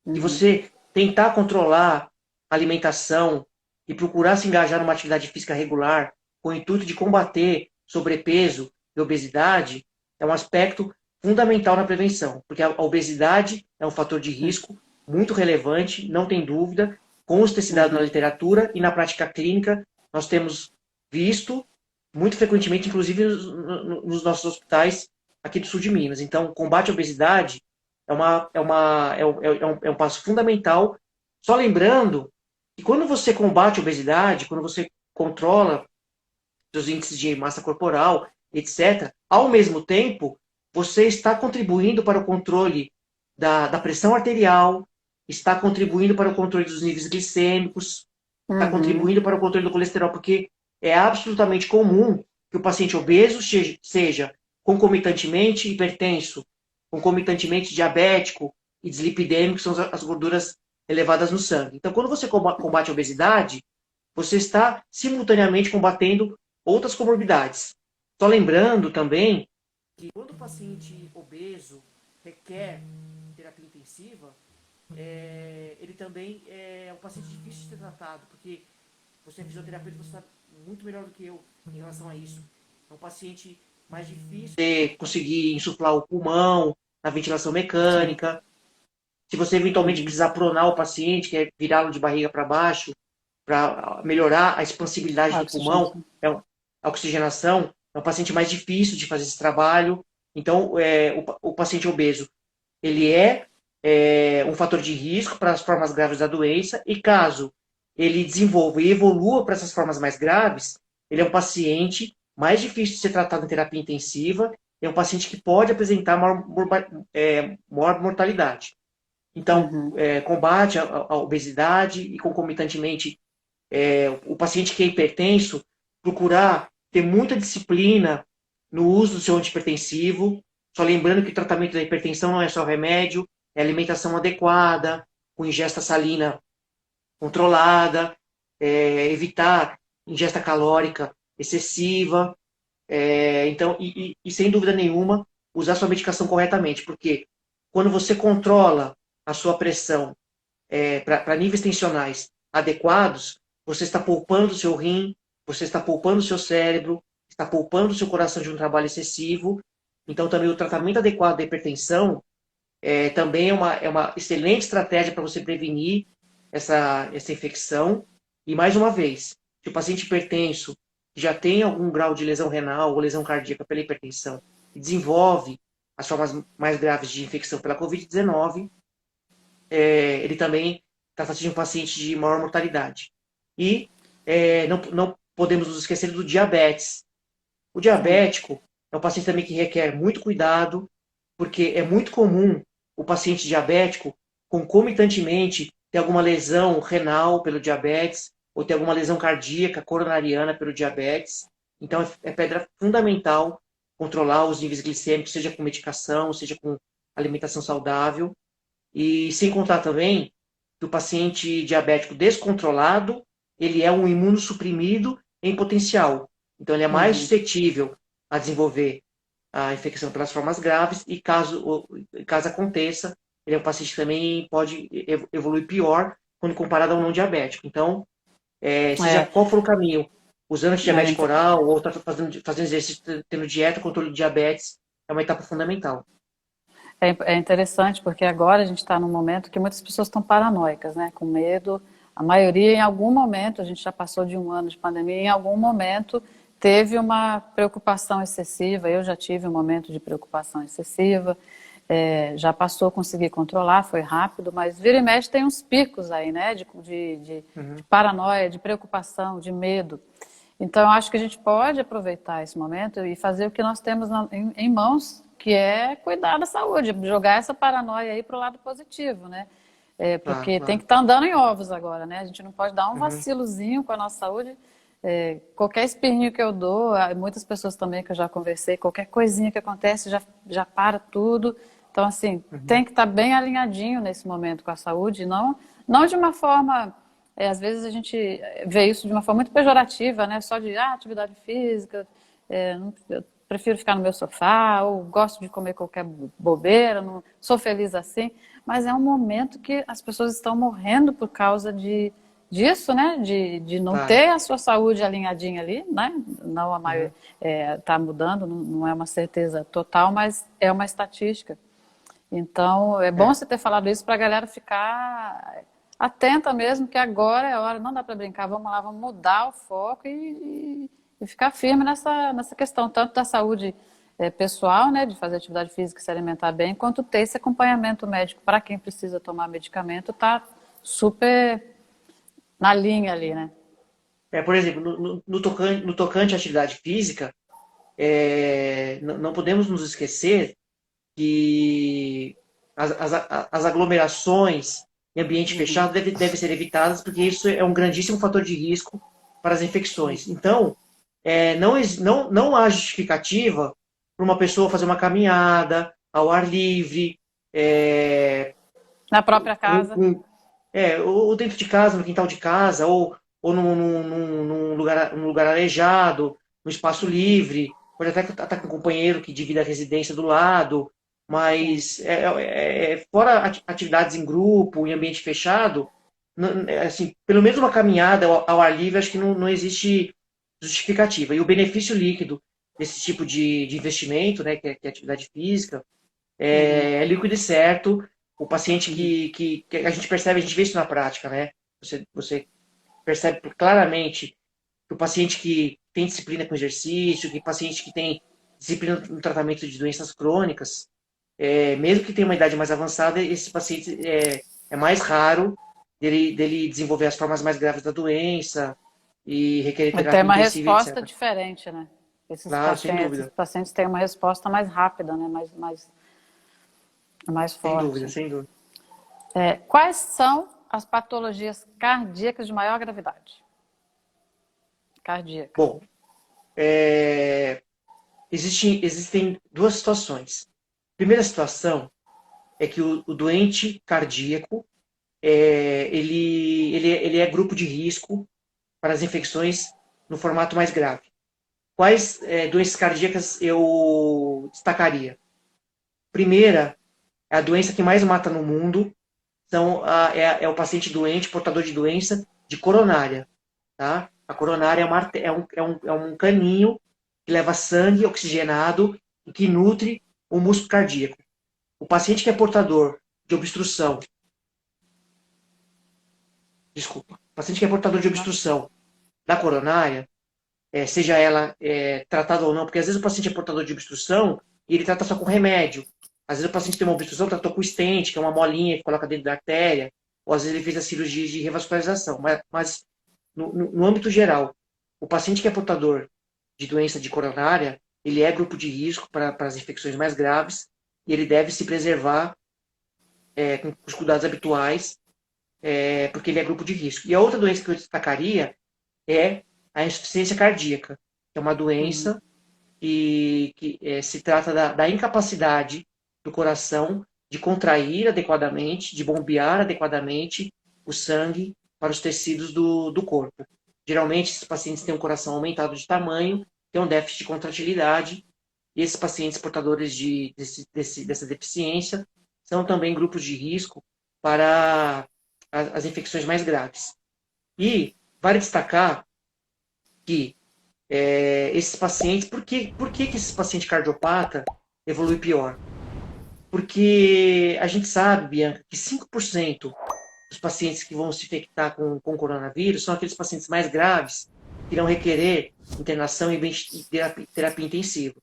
E Uhum. você tentar controlar a alimentação e procurar se engajar numa atividade física regular com o intuito de combater sobrepeso e obesidade é um aspecto fundamental na prevenção, porque a obesidade é um fator de risco muito relevante, não tem dúvida, consta esse dado na Uhum. literatura e na prática clínica nós temos visto muito frequentemente, inclusive nos nossos hospitais aqui do sul de Minas. Então, o combate à obesidade é um passo fundamental. Só lembrando que quando você combate a obesidade, quando você controla seus índices de massa corporal, etc., ao mesmo tempo, você está contribuindo para o controle da pressão arterial, está contribuindo para o controle dos níveis glicêmicos, está Uhum. contribuindo para o controle do colesterol, porque é absolutamente comum que o paciente obeso seja concomitantemente hipertenso, concomitantemente diabético e dislipidêmico, que são as gorduras elevadas no sangue. Então, quando você combate a obesidade, você está simultaneamente combatendo outras comorbidades. Só lembrando também que quando o paciente obeso requer terapia intensiva, ele também é um paciente difícil de ser tratado, porque você é fisioterapeuta, você sabe muito melhor do que eu em relação a isso. É um paciente mais difícil de conseguir insuflar o pulmão na ventilação Sim. mecânica. Se você eventualmente Uhum. precisar pronar o paciente, que é virá-lo de barriga para baixo, para melhorar a expansibilidade A do pulmão, oxigenação. a oxigenação, é um paciente mais difícil de fazer esse trabalho. Então, o paciente obeso, ele é um fator de risco para as formas graves da doença, e caso ele desenvolva e evolua para essas formas mais graves, ele é um paciente mais difícil de ser tratado em terapia intensiva, é um paciente que pode apresentar maior mortalidade. Então, Uhum. combate a obesidade e, concomitantemente, o paciente que é hipertenso, procurar ter muita disciplina no uso do seu antihipertensivo. Só lembrando que o tratamento da hipertensão não é só remédio, é alimentação adequada, com ingesta salina controlada, evitar ingesta calórica excessiva. Então, sem dúvida nenhuma, usar sua medicação corretamente, porque quando você controla a sua pressão para níveis tensionais adequados, você está poupando o seu rim, você está poupando o seu cérebro, está poupando o seu coração de um trabalho excessivo. Então, também o tratamento adequado da hipertensão também é uma excelente estratégia para você prevenir essa infecção. E, mais uma vez, se o paciente hipertenso já tem algum grau de lesão renal ou lesão cardíaca pela hipertensão e desenvolve as formas mais graves de infecção pela Covid-19, ele também trata-se de um paciente de maior mortalidade. E não podemos nos esquecer do diabetes. O Sim. diabético é um paciente também que requer muito cuidado, porque é muito comum o paciente diabético, concomitantemente, ter alguma lesão renal pelo diabetes, ou ter alguma lesão cardíaca, coronariana pelo diabetes. Então, é pedra fundamental controlar os níveis glicêmicos, seja com medicação, seja com alimentação saudável. E sem contar também que o paciente diabético descontrolado, ele é um imunossuprimido em potencial. Então, ele é mais Uhum. suscetível a desenvolver a infecção pelas formas graves e caso aconteça, ele é um paciente que também pode evoluir pior quando comparado ao não diabético. Então, seja É, qual for o caminho, usando é, antidiabético oral ou tá fazendo exercício, tendo dieta, controle de diabetes, é uma etapa fundamental. é interessante porque agora a gente está num momento que muitas pessoas estão paranoicas, né? Com medo. A maioria, em algum momento, a gente já passou de um ano de pandemia, em algum momento teve uma preocupação excessiva. Eu já tive um momento de preocupação excessiva. Já passou a conseguir controlar, foi rápido, mas vira e mexe tem uns picos aí, né? De Uhum. paranoia, de preocupação, de medo. Então, eu acho que a gente pode aproveitar esse momento e fazer o que nós temos em mãos, que é cuidar da saúde, jogar essa paranoia aí para o lado positivo, né? Claro, Porque tem claro. que estar andando em ovos agora, né? A gente não pode dar um Uhum. vacilozinho com a nossa saúde. Qualquer espirrinho que eu dou, muitas pessoas também que eu já conversei, qualquer coisinha que acontece já para tudo. Então, assim, Uhum. tem que estar bem alinhadinho nesse momento com a saúde, não de uma forma às vezes a gente vê isso de uma forma muito pejorativa, né? Só de atividade física, eu prefiro ficar no meu sofá, ou gosto de comer qualquer bobeira, não sou feliz assim. mas é um momento que as pessoas estão morrendo por causa disso, né? De não Claro. ter a sua saúde alinhadinha ali, né? Não a maioria está mudando, não é uma certeza total, mas é uma estatística. Então, é bom É. você ter falado isso para a galera ficar atenta mesmo, que agora é a hora, não dá para brincar, vamos lá, vamos mudar o foco e ficar firme nessa questão, tanto da saúde pessoal, né, de fazer atividade física e se alimentar bem, quanto ter esse acompanhamento médico para quem precisa tomar medicamento, tá super na linha ali, né? Por exemplo, no tocante à atividade física, não podemos nos esquecer que as aglomerações em ambiente Uhum. fechado devem ser evitadas, porque isso é um grandíssimo fator de risco para as infecções. Então, não há justificativa para uma pessoa fazer uma caminhada ao ar livre, Na própria casa. ou dentro de casa, no quintal de casa, ou num lugar arejado, num espaço livre, pode até estar com um companheiro que divide a residência do lado, Sim. mas fora atividades em grupo, em ambiente fechado, assim, pelo menos uma caminhada ao ar livre, acho que não existe justificativa. E o benefício líquido desse tipo de investimento, né, que é atividade física, Uhum. é líquido e certo. O paciente Uhum. que a gente percebe, a gente vê isso na prática, né? Você percebe claramente que o paciente que tem disciplina com exercício, que o paciente que tem disciplina no tratamento de doenças crônicas, mesmo que tenha uma idade mais avançada, esse paciente é mais raro dele desenvolver as formas mais graves da doença e requerer Tem terapia uma intensiva, resposta etc. diferente, né? Claro, sem Esses dúvida, pacientes têm uma resposta mais rápida, né? Mais sem dúvida, forte. sem dúvida. Quais são as patologias cardíacas de maior gravidade? Cardíaca. Bom, existem duas situações. Primeira situação é que o doente cardíaco ele é grupo de risco para as infecções no formato mais grave. Quais doenças cardíacas eu destacaria? Primeira, é a doença que mais mata no mundo, é o paciente doente, portador de doença de coronária. Tá? A coronária é um caninho que leva sangue oxigenado e que nutre o músculo cardíaco. O paciente que é portador de obstrução, desculpa, o paciente que é portador de obstrução da coronária, seja ela tratada ou não, porque às vezes o paciente é portador de obstrução e ele trata só com remédio. Às vezes o paciente tem uma obstrução, tratou com stent, que é uma molinha que coloca dentro da artéria, ou às vezes ele fez a cirurgia de revascularização. Mas no âmbito geral, o paciente que é portador de doença de coronária, ele é grupo de risco para as infecções mais graves e ele deve se preservar com os cuidados habituais, porque ele é grupo de risco. E a outra doença que eu destacaria é a insuficiência cardíaca, que é uma Uhum. doença que se trata da incapacidade do coração de contrair adequadamente, de bombear adequadamente o sangue para os tecidos do corpo. Geralmente, esses pacientes têm um coração aumentado de tamanho, têm um déficit de contratilidade, e esses pacientes portadores dessa deficiência são também grupos de risco para as infecções mais graves. E vale destacar que esses pacientes, por que esses pacientes cardiopata evoluem pior? Porque a gente sabe, Bianca, que 5% dos pacientes que vão se infectar com coronavírus são aqueles pacientes mais graves que irão requerer internação e terapia intensiva.